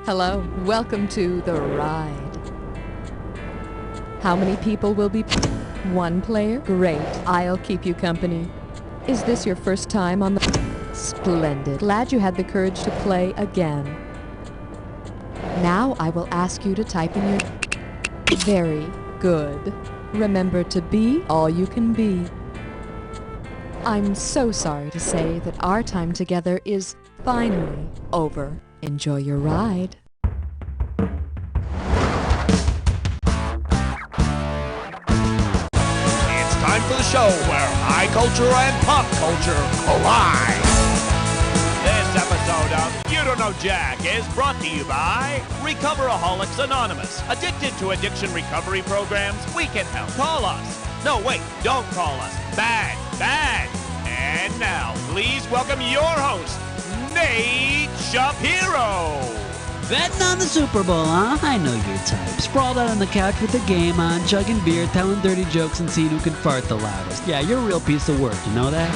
Hello, welcome to the ride. How many people will be? One player? Great, I'll keep you company. Is this your first time on the? Splendid. Glad you had the courage to play again. Now I will ask you to type in your... Very good. Remember to be all you can be. I'm so sorry to say that our time together is finally over. Enjoy your ride. It's time for the show where high culture and pop culture collide. This episode of You Don't Know Jack is brought to you by Recoveraholics Anonymous. Addicted to addiction recovery programs? We can help. Call us. No, wait, don't call us. Bad. And now, please welcome your host, Nate Shapiro. Betting on the Super Bowl, huh? I know your type. Sprawled out on the couch with the game on, chugging beer, telling dirty jokes, and seeing who can fart the loudest. Yeah, you're a real piece of work, you know that?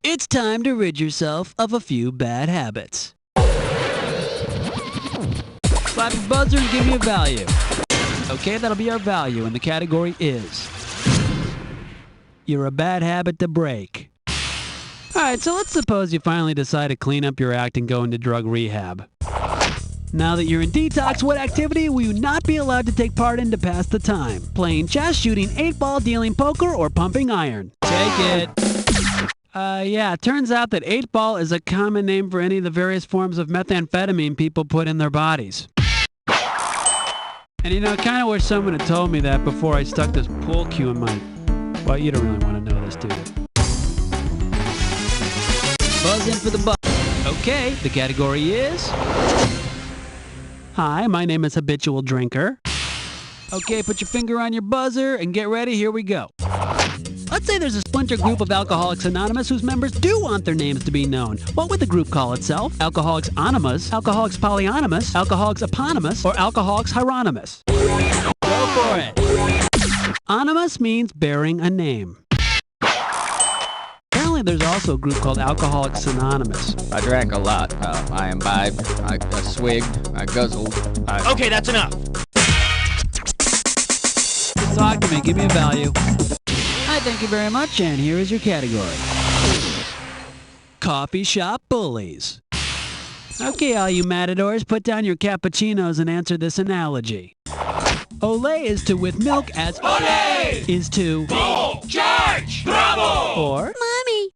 It's time to rid yourself of a few bad habits. Slap your buzzer and give me a value. Okay, that'll be our value, and the category is... You're a bad habit to break. Alright, so let's suppose you finally decide to clean up your act and go into drug rehab. Now that you're in detox, what activity will you not be allowed to take part in to pass the time? Playing chess, shooting 8-ball, dealing poker, or pumping iron? Take it. Yeah, it turns out that 8-ball is a common name for any of the various forms of methamphetamine people put in their bodies. And you know, I kind of wish someone had told me that before I stuck this pool cue in my... Well, you don't really want to know this, do you? Buzz in for the buzz. Okay, the category is... Hi, my name is Habitual Drinker. Okay, put your finger on your buzzer and get ready, here we go. Let's say there's a splinter group of Alcoholics Anonymous whose members do want their names to be known. What would the group call itself? Alcoholics Anonymous, Alcoholics Polyonymous, Alcoholics Eponymous, or Alcoholics Hieronymus? Go for it. Anonymous means bearing a name. Apparently there's also a group called Alcoholics Anonymous. I drank a lot. I imbibed. I swigged. I guzzled. Okay, that's enough. Talk to me. Give me a value. Hi, thank you very much, and here is your category. Coffee shop bullies. Okay, all you matadors, put down your cappuccinos and answer this analogy. Olé is to with milk as Olé is to Full charge! Bravo! Or Mommy!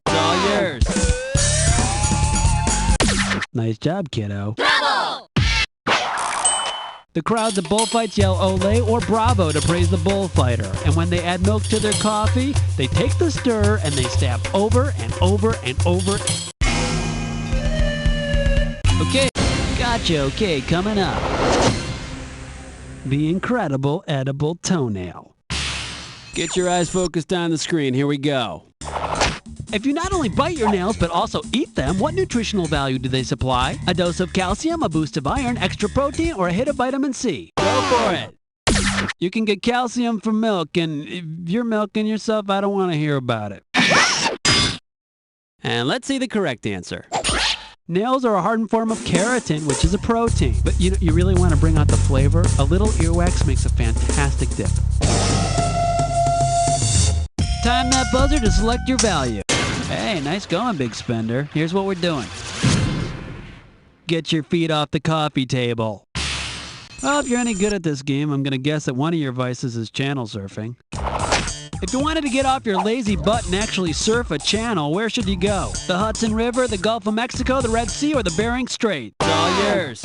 It's all yours. Nice job, kiddo. Bravo! The crowds at bullfights yell Olé or Bravo to praise the bullfighter. And when they add milk to their coffee, they take the stir and they stab over and over and over. Okay, gotcha. Okay, coming up. The incredible edible toenail. Get your eyes focused on the screen. Here we go. If you not only bite your nails, but also eat them, what nutritional value do they supply? A dose of calcium, a boost of iron, extra protein, or a hit of vitamin C? Go for it. You can get calcium from milk, and if you're milking yourself, I don't want to hear about it. And let's see the correct answer. Nails are a hardened form of keratin, which is a protein. But you really want to bring out the flavor? A little earwax makes a fantastic dip. Time that buzzer to select your value. Hey, nice going, big spender. Here's what we're doing. Get your feet off the coffee table. Well, if you're any good at this game, I'm going to guess that one of your vices is channel surfing. If you wanted to get off your lazy butt and actually surf a channel, where should you go? The Hudson River, the Gulf of Mexico, the Red Sea, or the Bering Strait? It's all yours.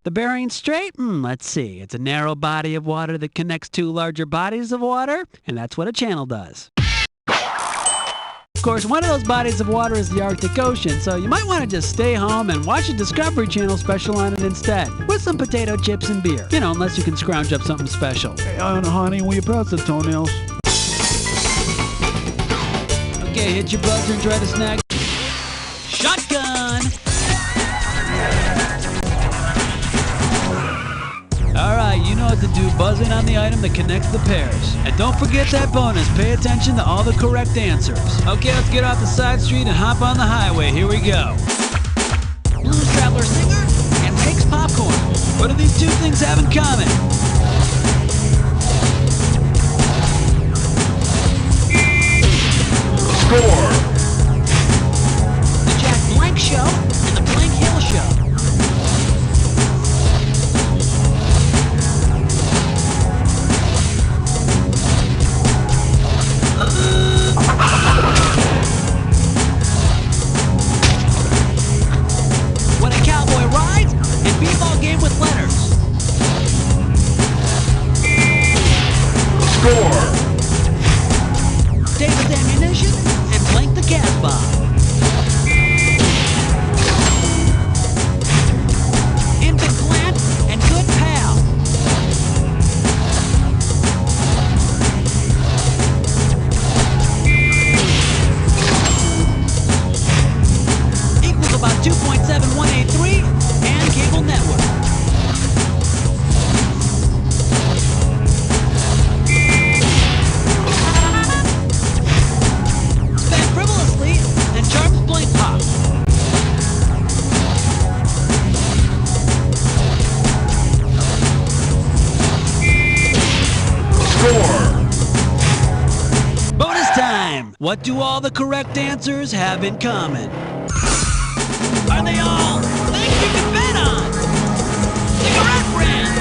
The Bering Strait? Let's see. It's a narrow body of water that connects two larger bodies of water, and that's what a channel does. Of course, one of those bodies of water is the Arctic Ocean, so you might want to just stay home and watch a Discovery Channel special on it instead, with some potato chips and beer. You know, unless you can scrounge up something special. Hey, honey, will you pass the toenails? Okay, hit your buzzer and try to snag... Shotgun! Alright, you know what to do, buzz in on the item that connects the pairs. And don't forget that bonus. Pay attention to all the correct answers. Okay, let's get off the side street and hop on the highway. Here we go. Blues Traveler singer and takes popcorn. What do these two things have in common? Score! The Jack Blank Show and the Blank Hill Show. When a cowboy rides and b-ball game with letters. Score! David's Ammunition and Blank the Casbah. Infant Plant and Good Pal. Equals about 2.7183 and Cable Network. Spent frivolously and charms blank pop. Score! Bonus time! What do all the correct answers have in common? Are they all things you can bet on? Cigarette brands!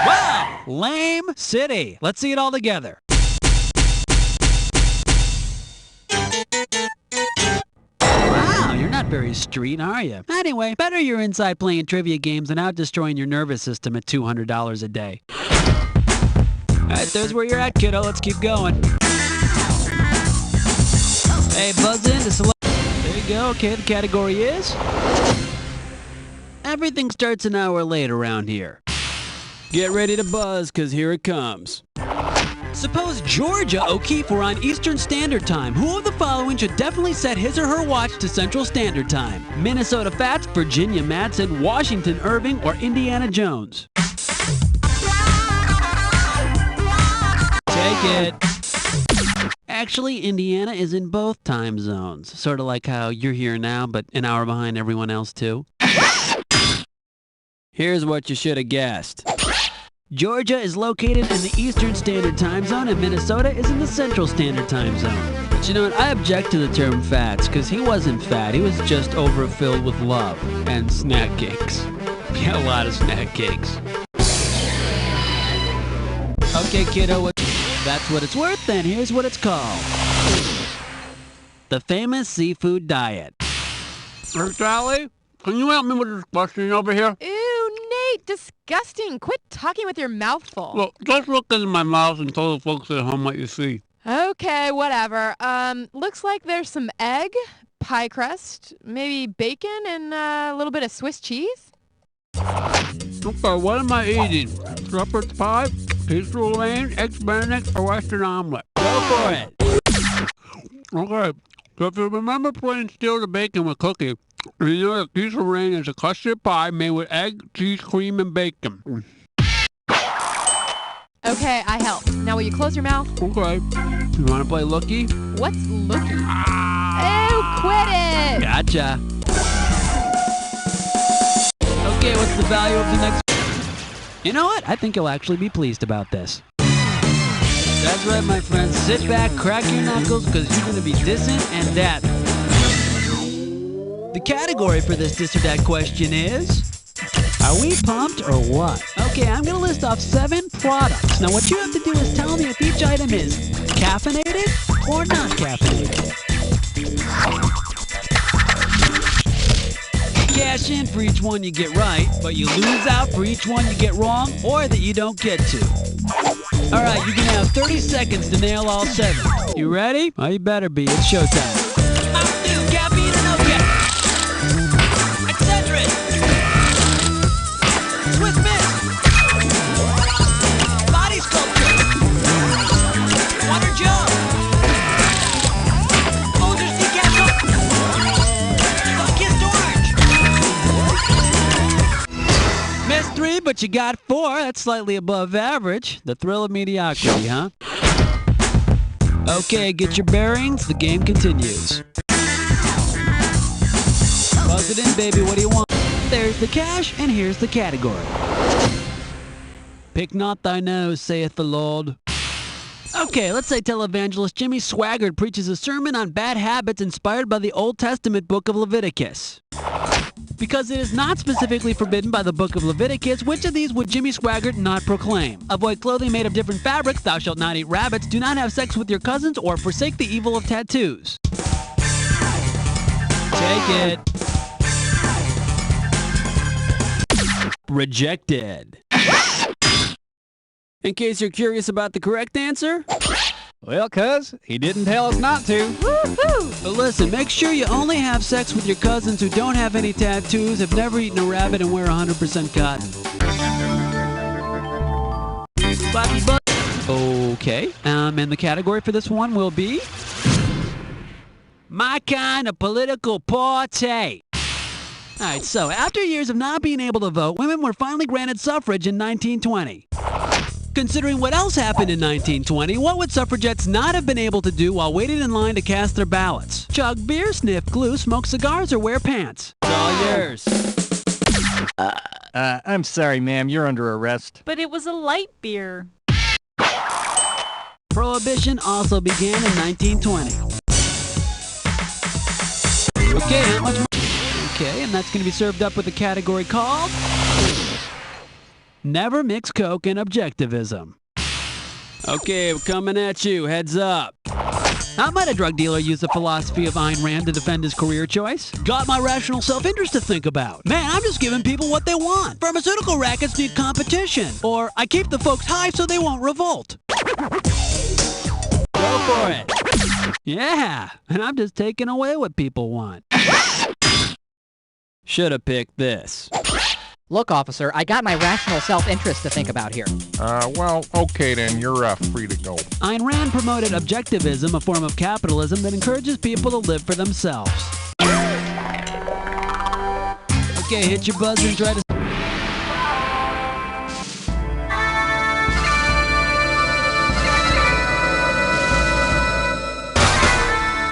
Wow! Lame City. Let's see it all together. Wow, you're not very street, are you? Anyway, better you're inside playing trivia games than out destroying your nervous system at $200 a day. Alright, there's where you're at, kiddo. Let's keep going. Hey, buzz in to select. There you go. Okay, the category is... Everything starts an hour late around here. Get ready to buzz, because here it comes. Suppose Georgia O'Keefe were on Eastern Standard Time. Who of the following should definitely set his or her watch to Central Standard Time? Minnesota Fats, Virginia Madsen, Washington Irving, or Indiana Jones? Take it. Actually, Indiana is in both time zones. Sort of like how you're here now, but an hour behind everyone else too. Here's what you should have guessed. Georgia is located in the Eastern Standard Time Zone, and Minnesota is in the Central Standard Time Zone. But you know what? I object to the term fats, because he wasn't fat. He was just overfilled with love and snack cakes. He had a lot of snack cakes. Okay, kiddo, that's what it's worth, then. Here's what it's called. The famous seafood diet. Hey, Sally, can you help me with this question over here? Ew, Nate, disgusting. Quit talking with your mouth full. Look, just look into my mouth and tell the folks at home what you see. Okay, whatever. Looks like there's some egg, pie crust, maybe bacon, and a little bit of Swiss cheese. Okay, what am I eating? Shepherd's pie, pastry Lorraine, eggs Benedict, or Western omelet? Go for it. Okay, so if you remember playing Steal the Bacon with Cookie, you know that pastry Lorraine is a custard pie made with egg, cheese, cream, and bacon. Okay, I help. Now will you close your mouth? Okay, you want to play looky? What's looking? Ew, quit it! Gotcha. Okay, what's the value of the next... You know what? I think you'll actually be pleased about this. That's right, my friends. Sit back, crack your knuckles, because you're going to be dissing and that. The category for this Dis or Dat question is... Are we pumped or what? Okay, I'm going to list off 7 products. Now, what you have to do is tell me if each item is caffeinated or not caffeinated. Cash in for each one you get right, but you lose out for each one you get wrong or that you don't get to. Alright, you can have 30 seconds to nail all 7. You ready? Well, you better be. It's showtime. Mountain Dew, caffeine or no caffeine? Excedrin. Swiss Miss. Body Sculpture. Water Joe. Folgers Decaf. Sun-Kissed Orange. Missed 3, good, but you got 4. That's slightly above average. The thrill of mediocrity, huh? Okay, get your bearings. The game continues. Buzz it in, baby. What do you want? There's the cash, and here's the category. Pick not thy nose, saith the Lord. Okay, let's say televangelist Jimmy Swaggart preaches a sermon on bad habits inspired by the Old Testament book of Leviticus. Because it is not specifically forbidden by the book of Leviticus, which of these would Jimmy Swaggart not proclaim? Avoid clothing made of different fabrics, thou shalt not eat rabbits, do not have sex with your cousins, or forsake the evil of tattoos. Take it. Rejected. In case you're curious about the correct answer, Well, cuz, he didn't tell us not to. but listen, make sure you only have sex with your cousins who don't have any tattoos, have never eaten a rabbit, and wear 100% cotton. Okay, and the category for this one will be my kind of political party. Alright, so after years of not being able to vote, women were finally granted suffrage in 1920. Considering what else happened in 1920, what would suffragettes not have been able to do while waiting in line to cast their ballots? Chug beer, sniff glue, smoke cigars, or wear pants? It's all yours. I'm sorry, ma'am. You're under arrest. But it was a light beer. Prohibition also began in 1920. Okay, how much more? Okay, and that's going to be served up with a category called Never Mix Coke and Objectivism. Okay, we're coming at you. Heads up. How might a drug dealer use the philosophy of Ayn Rand to defend his career choice? Got my rational self-interest to think about. Man, I'm just giving people what they want. Pharmaceutical rackets need competition. Or I keep the folks high so they won't revolt. Go for it. Yeah, and I'm just taking away what people want. Should have picked this. Look, officer, I got my rational self-interest to think about here. Well, okay then, you're free to go. Ayn Rand promoted objectivism, a form of capitalism that encourages people to live for themselves. Okay, hit your buzzer and try to...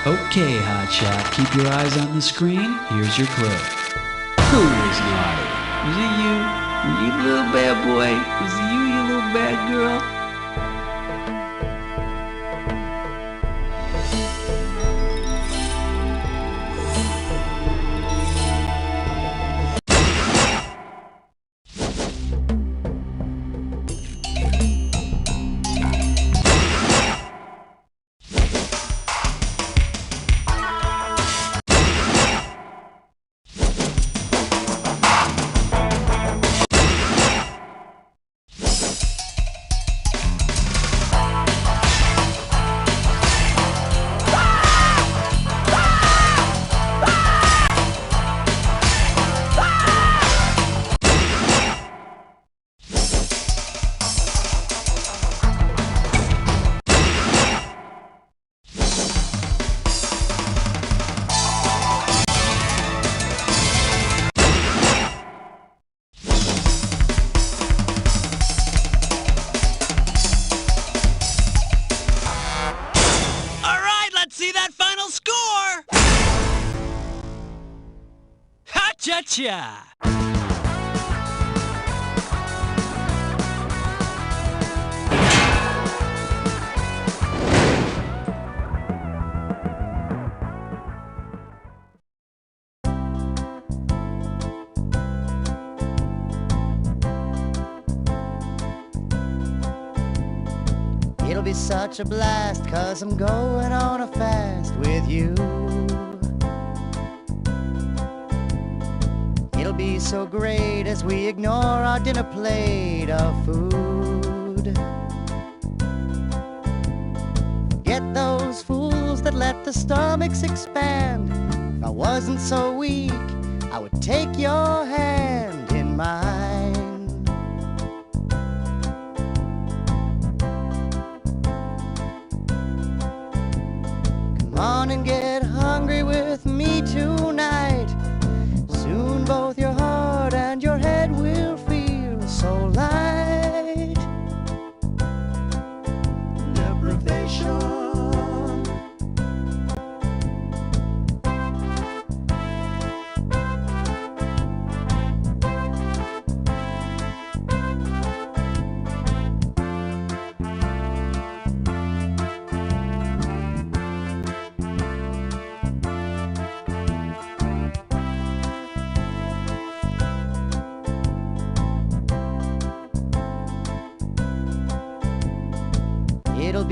Okay, hotshot, keep your eyes on the screen. Here's your clue. Who was naughty? Was it you? Were you little bad boy? Was it you little bad girl? Cha-cha! It'll be such a blast, 'cause I'm going on a fast with you. It'll be so great as we ignore our dinner plate of food. Get those fools that let the stomachs expand. If I wasn't so weak, I would take your hand in mine. Come on and get hungry with me tonight. Soon both your heart and your head will feel so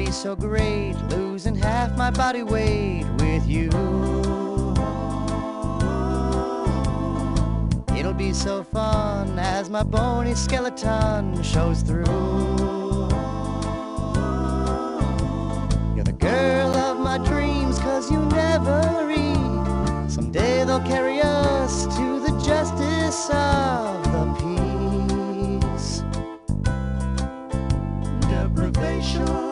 be so great, losing half my body weight with you. It'll be so fun as my bony skeleton shows through. You're the girl of my dreams, 'cause you never read. Someday they'll carry us to the justice of the peace. Deprivation.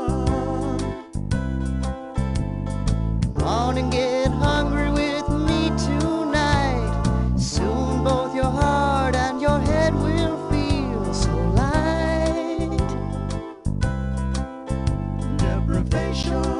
Come on and get hungry with me tonight. Soon both your heart and your head will feel so light. Deprivation.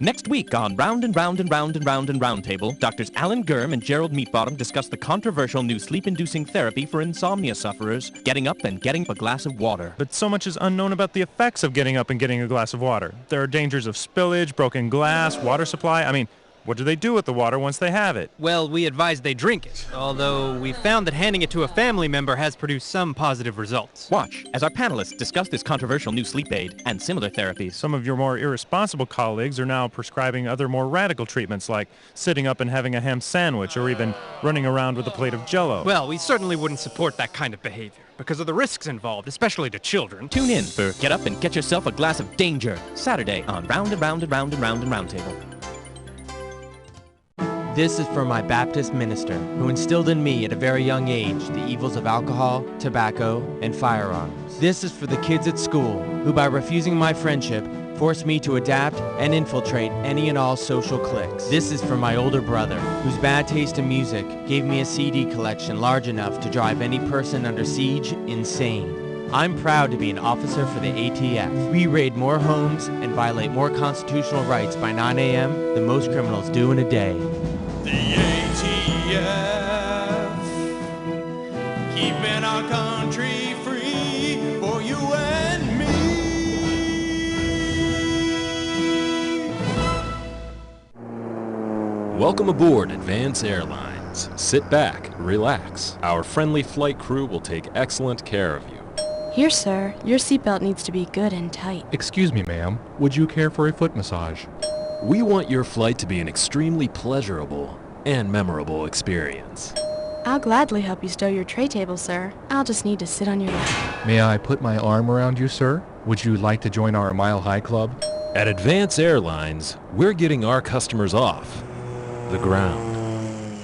Next week on Round and Round and Round and Round and Roundtable, Doctors Alan Gurm and Gerald Meatbottom discuss the controversial new sleep-inducing therapy for insomnia sufferers, getting up and getting a glass of water. But so much is unknown about the effects of getting up and getting a glass of water. There are dangers of spillage, broken glass, water supply. I mean, what do they do with the water once they have it? Well, we advise they drink it, although we found that handing it to a family member has produced some positive results. Watch as our panelists discuss this controversial new sleep aid and similar therapies. Some of your more irresponsible colleagues are now prescribing other more radical treatments like sitting up and having a ham sandwich or even running around with a plate of Jell-O. Well, we certainly wouldn't support that kind of behavior because of the risks involved, especially to children. Tune in for Get Up and Get Yourself a Glass of Danger, Saturday on Round and Round and Round and Round and Roundtable. This is for my Baptist minister, who instilled in me at a very young age the evils of alcohol, tobacco, and firearms. This is for the kids at school, who by refusing my friendship, forced me to adapt and infiltrate any and all social cliques. This is for my older brother, whose bad taste in music gave me a CD collection large enough to drive any person under siege insane. I'm proud to be an officer for the ATF. We raid more homes and violate more constitutional rights by 9 a.m. than most criminals do in a day. The ATF, keeping our country free for you and me. Welcome aboard Advance Airlines. Sit back, relax. Our friendly flight crew will take excellent care of you. Here, sir. Your seatbelt needs to be good and tight. Excuse me, ma'am. Would you care for a foot massage? We want your flight to be an extremely pleasurable and memorable experience. I'll gladly help you stow your tray table, sir. I'll just need to sit on your lap. May I put my arm around you, sir? Would you like to join our Mile High Club? At Advance Airlines, we're getting our customers off the ground.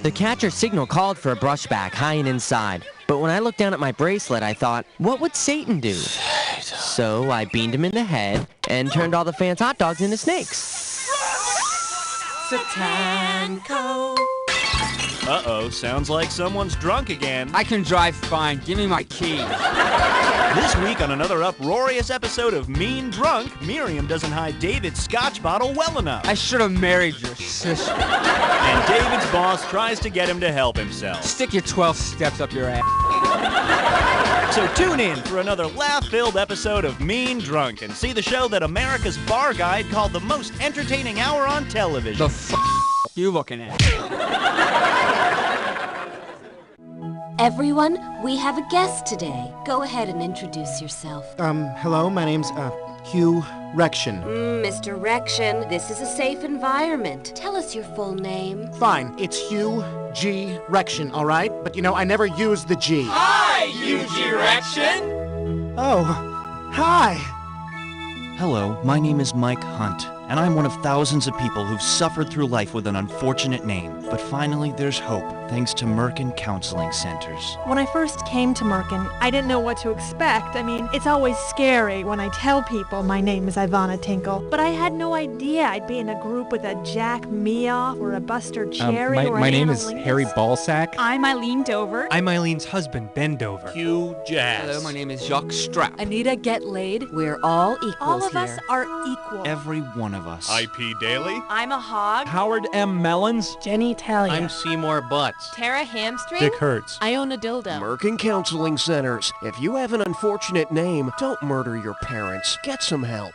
The catcher signal called for a brushback high and inside. But when I looked down at my bracelet, I thought, what would Satan do? So I beamed him in the head and turned all the fans' hot dogs into snakes. Satanko. Uh-oh, sounds like someone's drunk again. I can drive fine. Give me my key. This week on another uproarious episode of Mean Drunk, Miriam doesn't hide David's scotch bottle well enough. I should have married your sister. And David's boss tries to get him to help himself. Stick your 12 steps up your ass. So tune in for another laugh-filled episode of Mean Drunk and see the show that America's Bar Guide called the most entertaining hour on television. The f*** you looking at? Everyone, we have a guest today. Go ahead and introduce yourself. Hello, my name's, Hugh Rection. Mr. Rection, this is a safe environment. Tell us your full name. Fine, it's Hugh G. Rection, all right? But you know, I never use the G. Hi, Hugh G. Rection! Oh, hi! Hello, my name is Mike Hunt, and I'm one of thousands of people who've suffered through life with an unfortunate name. But finally, there's hope. thanks to Merkin Counseling Centers. When I first came to Merkin, I didn't know what to expect. I mean, it's always scary when I tell people my name is Ivana Tinkle, but I had no idea I'd be in a group with a Jack Meoff or a Buster Cherry or my name Anna is Lingus. Harry Ballsack. I'm Eileen Dover. I'm Eileen's husband, Ben Dover. Cue jazz. Hello, my name is Jacques Strap. Anita, get laid. We're all equals All of here. us are equal. Every one of us. IP Daily. I'm a hog. Howard M. Mellons. Jenny Talia. I'm Seymour Butts. Tara Hamstring. Dick Hertz. I own a dildo. Merkin Counseling Centers. If you have an unfortunate name, don't murder your parents. Get some help.